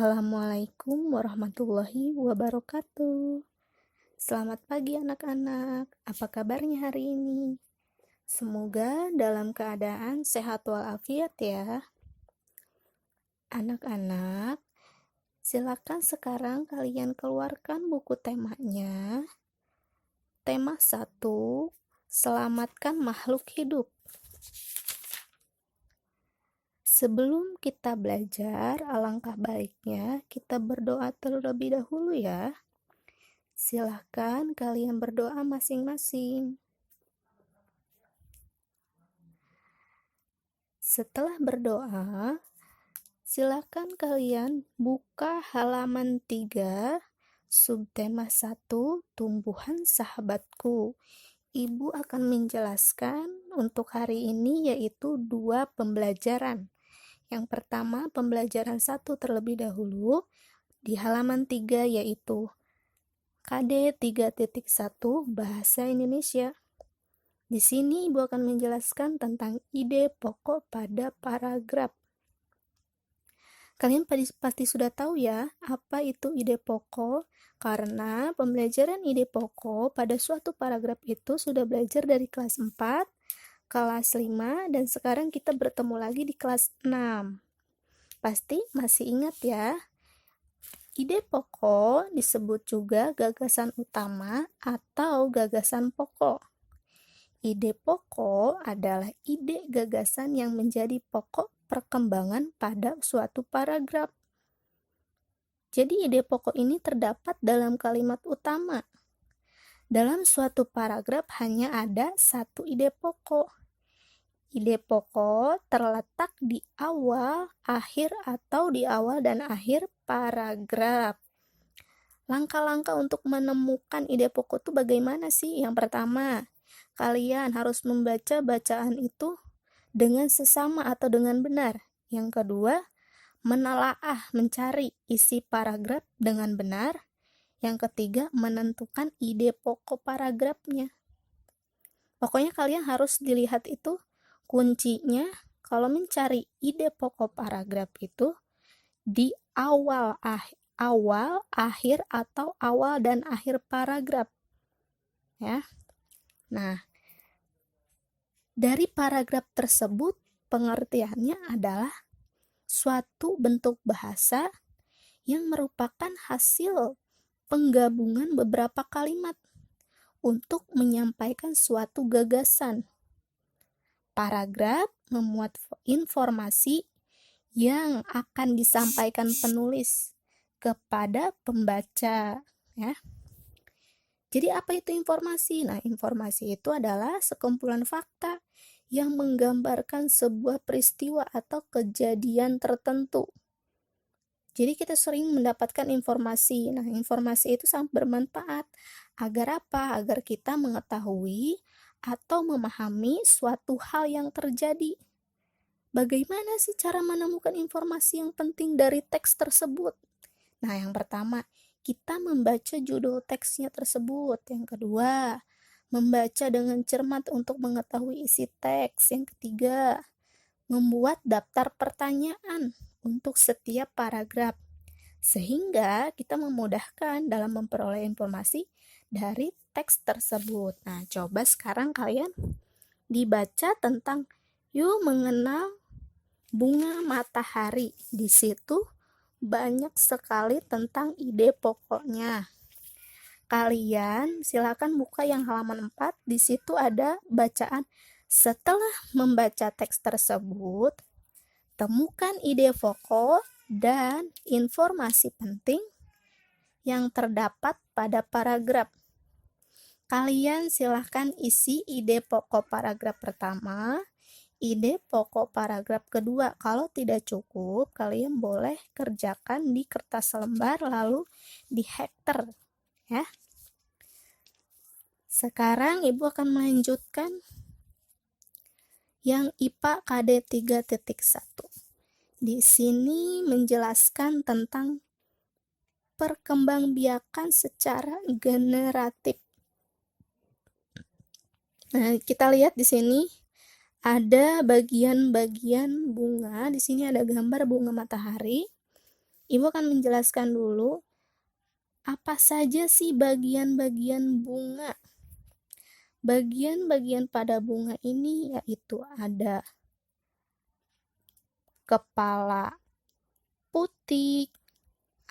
Assalamualaikum warahmatullahi wabarakatuh. Selamat pagi anak-anak. Apa kabarnya hari ini? Semoga dalam keadaan sehat walafiat ya. Anak-anak, silakan sekarang kalian keluarkan buku temanya. Tema 1, selamatkan makhluk hidup. Sebelum kita belajar, alangkah baiknya kita berdoa terlebih dahulu ya. Silahkan kalian berdoa masing-masing. Setelah berdoa, silahkan kalian buka halaman 3, subtema 1, tumbuhan sahabatku. Ibu akan menjelaskan untuk hari ini yaitu 2 pembelajaran. Yang pertama, pembelajaran 1 terlebih dahulu di halaman 3 yaitu KD 3.1 Bahasa Indonesia. Di sini Ibu akan menjelaskan tentang ide pokok pada paragraf. Kalian pasti sudah tahu ya, apa itu ide pokok? Karena pembelajaran ide pokok pada suatu paragraf itu sudah belajar dari kelas 4, kelas 5, dan sekarang kita bertemu lagi di kelas 6. Pasti masih ingat ya? Ide pokok disebut juga gagasan utama atau gagasan pokok. Ide pokok adalah ide gagasan yang menjadi pokok perkembangan pada suatu paragraf. Jadi ide pokok ini terdapat dalam kalimat utama. Dalam suatu paragraf hanya ada satu ide pokok. Ide pokok terletak di awal, akhir, atau di awal dan akhir paragraf. Langkah-langkah untuk menemukan ide pokok itu bagaimana sih? Yang pertama, kalian harus membaca bacaan itu dengan sesama atau dengan benar. Yang kedua, menelaah, mencari isi paragraf dengan benar. Yang ketiga, menentukan ide pokok paragrafnya. Pokoknya kalian harus dilihat itu kuncinya kalau mencari ide pokok paragraf itu di awal, akhir, atau awal dan akhir paragraf. Ya. Nah, dari paragraf tersebut pengertiannya adalah suatu bentuk bahasa yang merupakan hasil penggabungan beberapa kalimat untuk menyampaikan suatu gagasan. Paragraf memuat informasi yang akan disampaikan penulis kepada pembaca, ya. Jadi apa itu informasi? Nah, informasi itu adalah sekumpulan fakta yang menggambarkan sebuah peristiwa atau kejadian tertentu. Jadi kita sering mendapatkan informasi. Nah, informasi itu sangat bermanfaat. Agar apa? Agar kita mengetahui atau memahami suatu hal yang terjadi. Bagaimana sih cara menemukan informasi yang penting dari teks tersebut? Nah, yang pertama, kita membaca judul teksnya tersebut. Yang kedua, membaca dengan cermat untuk mengetahui isi teks. Yang ketiga, membuat daftar pertanyaan untuk setiap paragraf, sehingga kita memudahkan dalam memperoleh informasi dari teks tersebut. Nah, coba sekarang kalian dibaca tentang yuk mengenal bunga matahari. Di situ banyak sekali tentang ide pokoknya. Kalian silakan buka yang halaman 4. Di situ ada bacaan. Setelah membaca teks tersebut, temukan ide pokok dan informasi penting yang terdapat pada paragraf. Kalian silahkan isi ide pokok paragraf pertama, ide pokok paragraf kedua. Kalau tidak cukup, kalian boleh kerjakan di kertas lembar lalu di hektar, ya. Sekarang Ibu akan melanjutkan yang IPA KD 3.1. Di sini menjelaskan tentang perkembangbiakan secara generatif. Nah, kita lihat di sini ada bagian-bagian bunga. Di sini ada gambar bunga matahari. Ibu akan menjelaskan dulu apa saja sih bagian-bagian bunga. Bagian-bagian pada bunga ini yaitu ada kepala putik,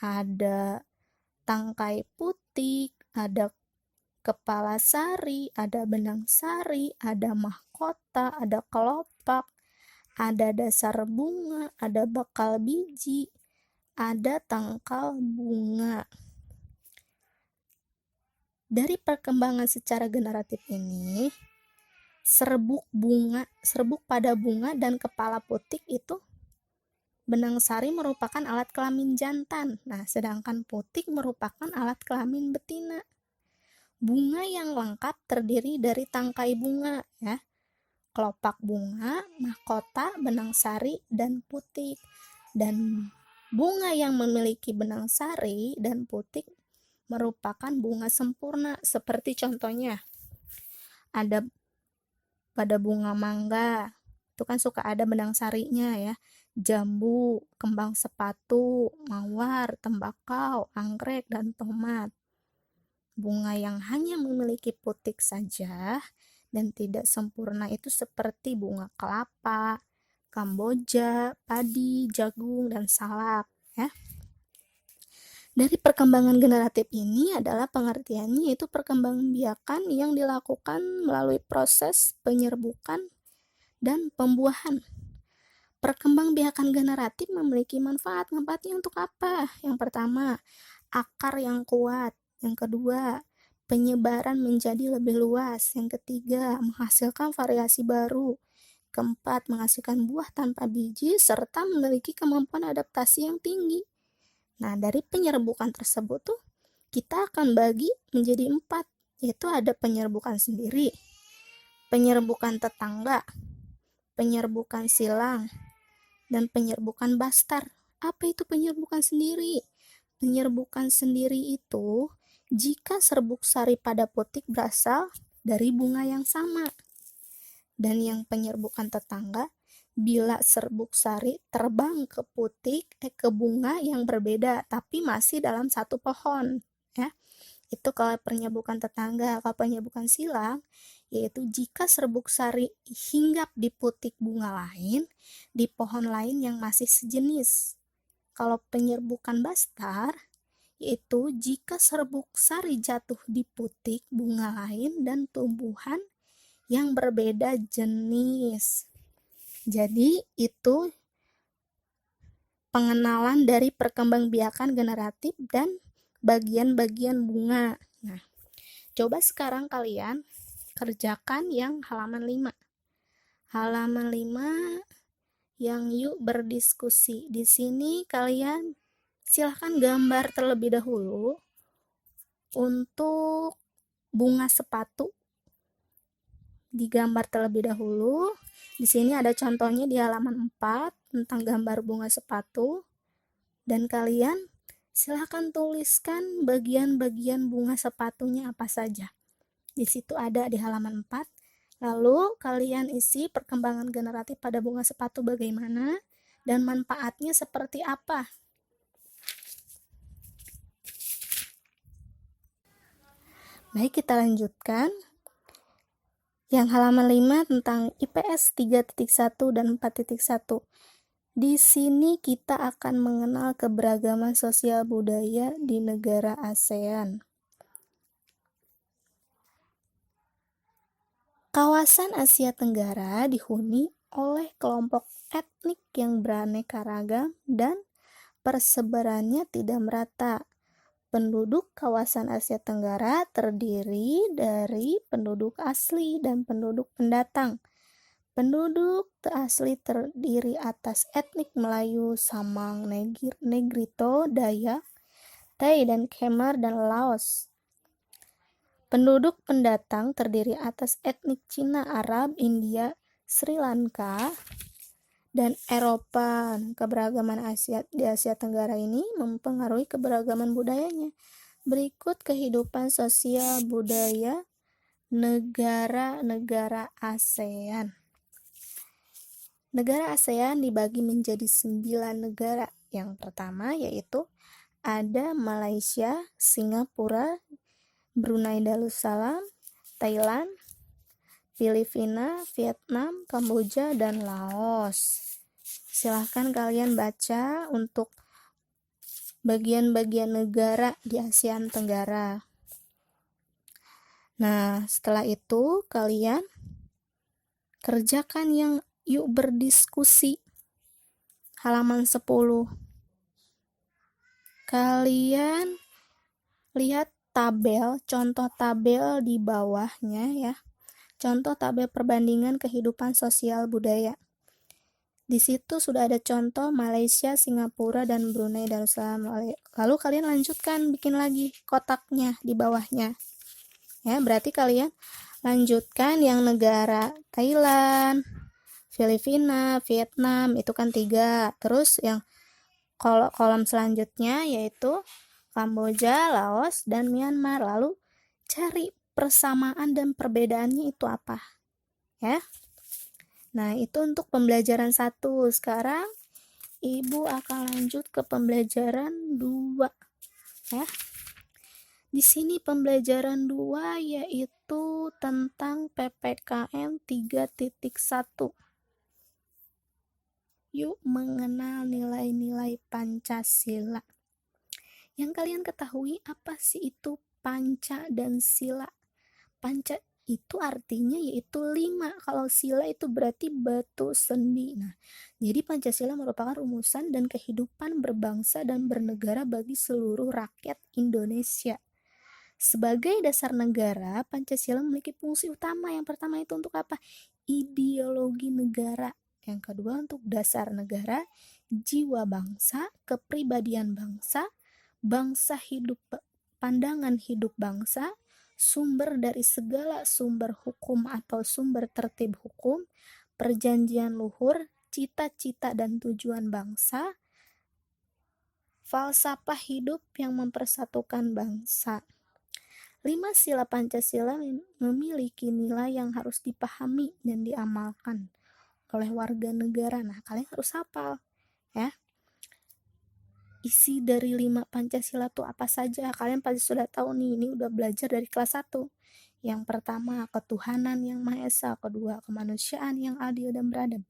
ada tangkai putik, ada kepala sari, ada benang sari, ada mahkota, ada kelopak, ada dasar bunga, ada bakal biji, ada tangkal bunga. Dari perkembangan secara generatif ini, serbuk pada bunga dan kepala putik itu benang sari merupakan alat kelamin jantan. Nah, sedangkan putik merupakan alat kelamin betina. Bunga yang lengkap terdiri dari tangkai bunga, ya. Kelopak bunga, mahkota, benang sari, dan putik. Dan bunga yang memiliki benang sari dan putik merupakan bunga sempurna, seperti contohnya ada pada bunga mangga, itu kan suka ada benang sarinya ya. Jambu, kembang sepatu, mawar, tembakau, anggrek, dan tomat. Bunga yang hanya memiliki putik saja dan tidak sempurna itu seperti bunga kelapa, kamboja, padi, jagung, dan salak, ya. Dari perkembangan generatif ini adalah pengertiannya yaitu perkembangbiakan yang dilakukan melalui proses penyerbukan dan pembuahan. Perkembangbiakan generatif memiliki manfaat. Manfaatnya untuk apa? Yang pertama, akar yang kuat. Yang kedua, penyebaran menjadi lebih luas. Yang ketiga, menghasilkan variasi baru. Keempat, menghasilkan buah tanpa biji serta memiliki kemampuan adaptasi yang tinggi. Nah, dari penyerbukan tersebut tuh kita akan bagi menjadi 4, yaitu ada penyerbukan sendiri, penyerbukan tetangga, penyerbukan silang, dan penyerbukan bastar. Apa itu penyerbukan sendiri? Penyerbukan sendiri itu jika serbuk sari pada putik berasal dari bunga yang sama. Dan yang penyerbukan tetangga bila serbuk sari terbang ke ke bunga yang berbeda tapi masih dalam satu pohon, ya. Itu kalau penyerbukan tetangga. Kalau penyerbukan silang yaitu jika serbuk sari hinggap di putik bunga lain di pohon lain yang masih sejenis. Kalau penyerbukan bastar yaitu jika serbuk sari jatuh di putik bunga lain dan tumbuhan yang berbeda jenis. Jadi itu pengenalan dari perkembangbiakan generatif dan bagian-bagian bunga. Nah, coba sekarang kalian kerjakan yang halaman 5. Halaman 5 yang yuk berdiskusi. Di sini kalian silahkan gambar terlebih dahulu untuk bunga sepatu. Digambar terlebih dahulu. Di sini ada contohnya di halaman 4 tentang gambar bunga sepatu. Dan kalian silahkan tuliskan bagian-bagian bunga sepatunya apa saja. Di situ ada di halaman 4. Lalu kalian isi perkembangan generatif pada bunga sepatu bagaimana dan manfaatnya seperti apa. Baik, kita lanjutkan. Yang halaman 5 tentang IPS 3.1 dan 4.1. Di sini kita akan mengenal keberagaman sosial budaya di negara ASEAN. Kawasan Asia Tenggara dihuni oleh kelompok etnik yang beraneka ragam dan persebarannya tidak merata. Penduduk kawasan Asia Tenggara terdiri dari penduduk asli dan penduduk pendatang. Penduduk asli terdiri atas etnik Melayu, Samang, Negrito, Dayak, Tai, dan Khmer, dan Laos. Penduduk pendatang terdiri atas etnik Cina, Arab, India, Sri Lanka, dan Eropa. Keberagaman di Asia Tenggara ini mempengaruhi keberagaman budayanya. Berikut kehidupan sosial budaya negara-negara ASEAN. Negara ASEAN dibagi menjadi 9 negara, Yang pertama yaitu ada Malaysia, Singapura, Brunei Darussalam, Thailand, Filipina, Vietnam, Kamboja, dan Laos. Silahkan kalian baca untuk bagian-bagian negara di ASEAN Tenggara. Nah, setelah itu kalian kerjakan yang yuk berdiskusi. Halaman 10. Kalian lihat tabel, contoh tabel di bawahnya ya. Contoh tabel perbandingan kehidupan sosial budaya. Di situ sudah ada contoh Malaysia, Singapura, dan Brunei Darussalam. Lalu kalian lanjutkan bikin lagi kotaknya di bawahnya. Ya, berarti kalian lanjutkan yang negara Thailand, Filipina, Vietnam, itu kan 3. Terus yang kolom selanjutnya yaitu Kamboja, Laos, dan Myanmar. Lalu cari persamaan dan perbedaannya itu apa. Ya. Nah, itu untuk pembelajaran 1. Sekarang Ibu akan lanjut ke pembelajaran 2. Ya. Di sini pembelajaran 2 yaitu tentang PPKN 3.1. Yuk mengenal nilai-nilai Pancasila. Yang kalian ketahui apa sih itu panca dan sila? Panca itu artinya yaitu 5. Kalau sila itu berarti batu sendi. Nah, jadi Pancasila merupakan rumusan dan kehidupan berbangsa dan bernegara bagi seluruh rakyat Indonesia. Sebagai dasar negara, Pancasila memiliki fungsi utama. Yang pertama itu untuk apa? Ideologi negara. Yang kedua untuk dasar negara, jiwa bangsa, kepribadian bangsa, bangsa hidup, pandangan hidup bangsa, sumber dari segala sumber hukum atau sumber tertib hukum, perjanjian luhur, cita-cita dan tujuan bangsa, falsafah hidup yang mempersatukan bangsa. 5 sila Pancasila memiliki nilai yang harus dipahami dan diamalkan oleh warga negara. Nah, kalian harus hafal ya. Isi dari 5 Pancasila itu apa saja? Kalian pasti sudah tahu nih, ini udah belajar dari kelas 1. Yang pertama, ketuhanan yang Maha Esa. Kedua, kemanusiaan yang adil dan beradab.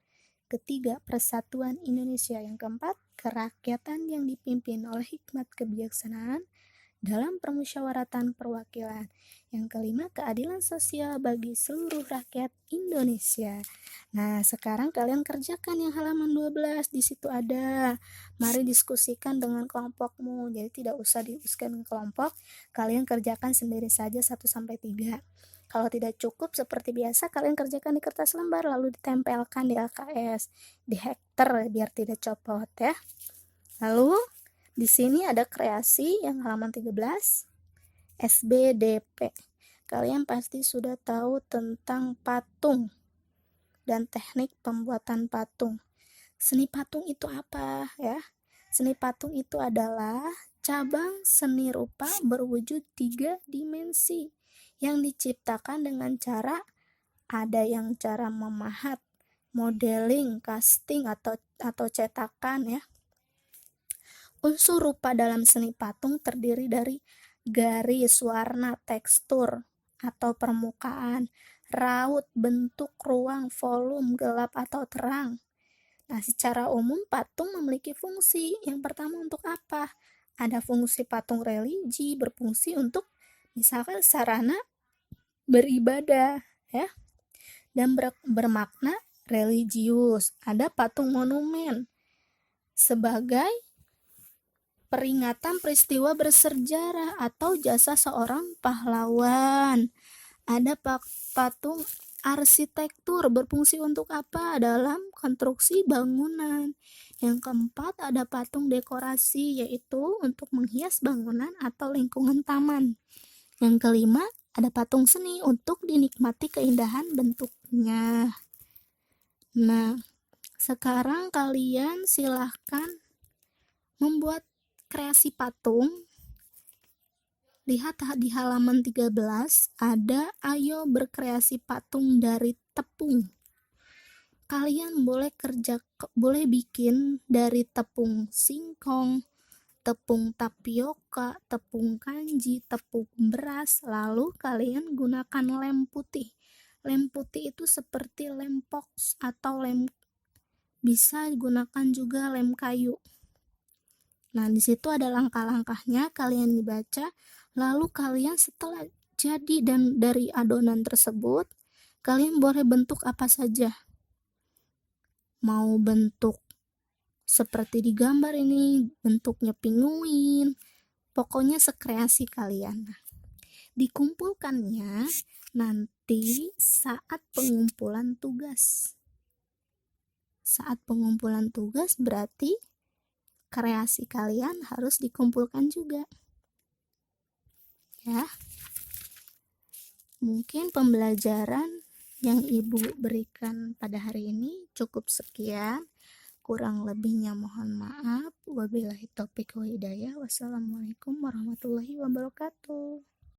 Ketiga, persatuan Indonesia. Yang keempat, kerakyatan yang dipimpin oleh hikmat kebijaksanaan dalam permusyawaratan perwakilan. Yang kelima, keadilan sosial bagi seluruh rakyat Indonesia. Nah, sekarang kalian kerjakan yang halaman 12. Di situ ada. Mari diskusikan dengan kelompokmu. Jadi tidak usah diskusikan dengan kelompok, kalian kerjakan sendiri saja 1-3. Kalau tidak cukup seperti biasa, kalian kerjakan di kertas lembar lalu ditempelkan di LKS, di hektar biar tidak copot ya. Lalu di sini ada kreasi yang halaman 13, SBDP. Kalian pasti sudah tahu tentang patung dan teknik pembuatan patung. Seni patung itu apa ya? Seni patung itu adalah cabang seni rupa berwujud 3 dimensi yang diciptakan dengan cara ada yang cara memahat, modeling, casting atau cetakan ya. Unsur rupa dalam seni patung terdiri dari garis, warna, tekstur atau permukaan, raut, bentuk, ruang, volume, gelap atau terang. Nah, secara umum patung memiliki fungsi. Yang pertama untuk apa? Ada fungsi patung religi, berfungsi untuk misalkan sarana beribadah ya. Dan bermakna religius. Ada patung monumen sebagai peringatan peristiwa bersejarah atau jasa seorang pahlawan. Ada patung arsitektur, berfungsi untuk apa? Dalam konstruksi bangunan. Yang keempat ada patung dekorasi, yaitu untuk menghias bangunan atau lingkungan taman. Yang kelima ada patung seni untuk dinikmati keindahan bentuknya. Nah, sekarang kalian silahkan membuat kreasi patung. Lihat di halaman 13 ada ayo berkreasi patung dari tepung. Kalian boleh bikin dari tepung singkong, tepung tapioka, tepung kanji, tepung beras, lalu kalian gunakan lem putih. Lem putih itu seperti lem pox atau bisa gunakan juga lem kayu. Nah, di situ ada langkah-langkahnya, kalian dibaca, lalu kalian setelah jadi dan dari adonan tersebut, kalian boleh bentuk apa saja. Mau bentuk seperti di gambar ini, bentuknya pinguin, pokoknya sekreasi kalian. Nah, dikumpulkannya nanti saat pengumpulan tugas. Saat pengumpulan tugas berarti kreasi kalian harus dikumpulkan juga. Ya. Mungkin pembelajaran yang Ibu berikan pada hari ini cukup sekian. Kurang lebihnya mohon maaf. Wabillahi taufiq wa hidayah. Wassalamualaikum warahmatullahi wabarakatuh.